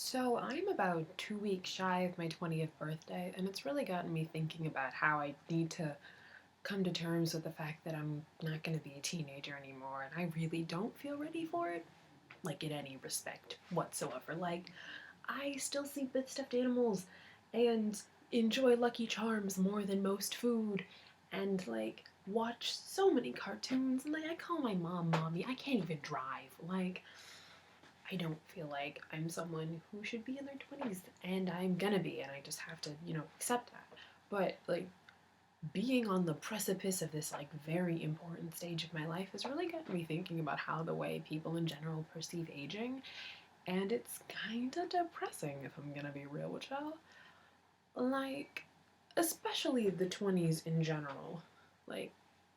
So I'm about 2 weeks shy of my 20th birthday, and it's really gotten me thinking about how I need to come to terms with the fact that I'm not going to be a teenager anymore, and I really don't feel ready for it, like in any respect whatsoever. Like, I still sleep with stuffed animals and enjoy Lucky Charms more than most food, and like watch so many cartoons, and like I call my mom mommy. I can't even drive. Like, I don't feel like I'm someone who should be in their 20s, and I'm gonna be, and I just have to, accept that. But, like, being on the precipice of this, like, very important stage of my life has really got me thinking about how the way people in general perceive aging, and it's kinda depressing if I'm gonna be real with y'all. Like, especially the 20s in general, like,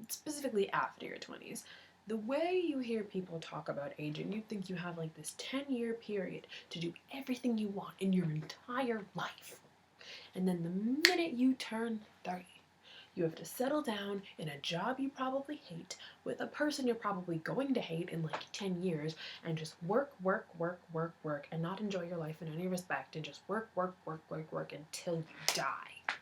specifically after your 20s. The way you hear people talk about aging, you'd think you have like this 10-year period to do everything you want in your entire life. And then the minute you turn 30, you have to settle down in a job you probably hate with a person you're probably going to hate in like 10 years and just work, work, work, work, work, and not enjoy your life in any respect and just work, work, work, work, work until you die.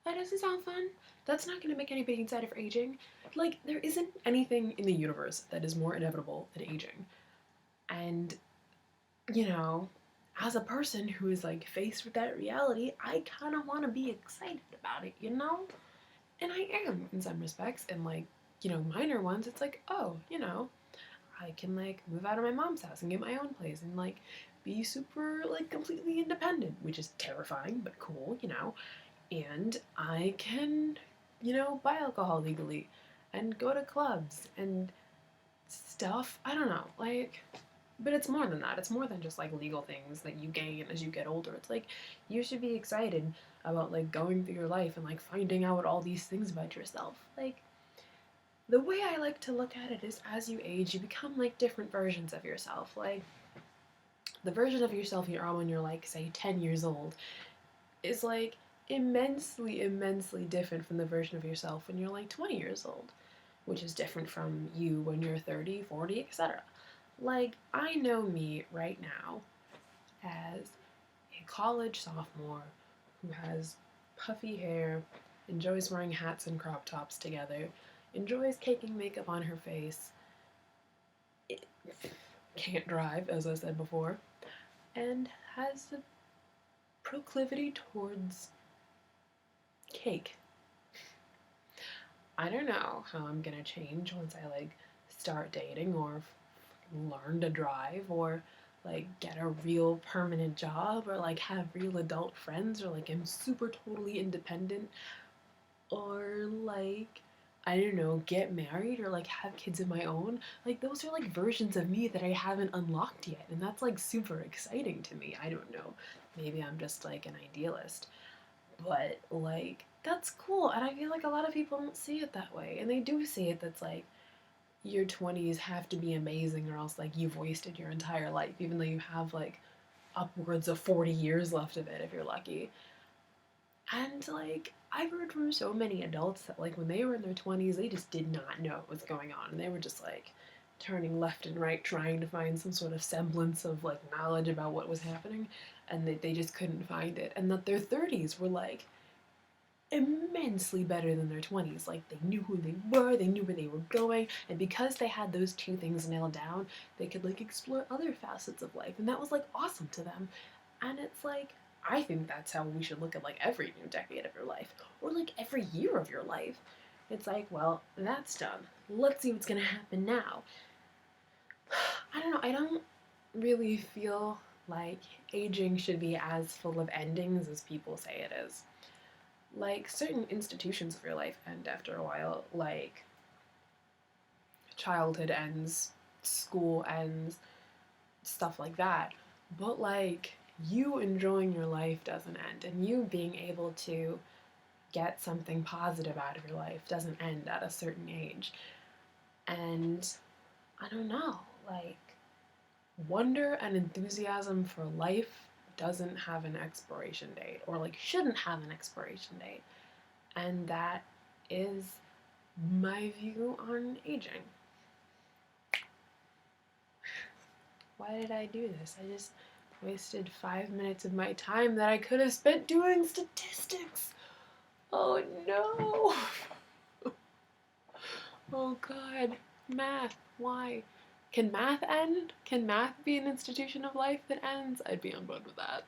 That doesn't sound fun. That's not going to make anybody excited for aging. Like, there isn't anything in the universe that is more inevitable than aging. And, you know, as a person who is like faced with that reality, I kind of want to be excited about it, you know? And I am in some respects. And, like, minor ones, it's like, oh, I can like move out of my mom's house and get my own place and like be super like completely independent, which is terrifying but cool. And I can, buy alcohol legally and go to clubs and stuff. I don't know, like, but it's more than that. It's more than just like legal things that you gain as you get older. It's like you should be excited about like going through your life and like finding out all these things about yourself. Like, the way I like to look at it is as you age, you become like different versions of yourself. Like, the version of yourself you are when you're like, say, 10 years old is like immensely, immensely different from the version of yourself when you're like 20 years old, which is different from you when you're 30, 40, etc. Like, I know me right now as a college sophomore who has puffy hair, enjoys wearing hats and crop tops together, enjoys caking makeup on her face, can't drive, as I said before, and has a proclivity towards cake. I don't know how I'm gonna change once I like start dating or learn to drive or like get a real permanent job or like have real adult friends or like am super totally independent or like I don't know, get married or like have kids of my own. Like, those are like versions of me that I haven't unlocked yet, and that's like super exciting to me. I don't know. Maybe I'm just like an idealist. But like that's cool, and I feel like a lot of people don't see it that way, and they do see it that's like your 20s have to be amazing or else like you've wasted your entire life, even though you have like upwards of 40 years left of it if you're lucky. And like I've heard from so many adults that like when they were in their 20s they just did not know what was going on, and they were just like turning left and right trying to find some sort of semblance of like knowledge about what was happening, and they just couldn't find it, and that their 30s were like immensely better than their 20s. Like, they knew who they were, they knew where they were going, and because they had those two things nailed down, they could like explore other facets of life, and that was like awesome to them. And it's like, I think that's how we should look at like every new decade of your life, or like every year of your life. It's like, well, that's done. Let's see what's gonna happen now. I don't know, I don't really feel like aging should be as full of endings as people say it is. Like, certain institutions of your life end after a while, like childhood ends, school ends, stuff like that. But like, you enjoying your life doesn't end, and you being able to get something positive out of your life doesn't end at a certain age. And I don't know, like, wonder and enthusiasm for life doesn't have an expiration date, or like shouldn't have an expiration date. And that is my view on aging. Why did I do this? I just Wasted 5 minutes of my time that I could have spent doing statistics. Oh no. Oh god. Math. Why? Can math end? Can math be an institution of life that ends? I'd be on board with that.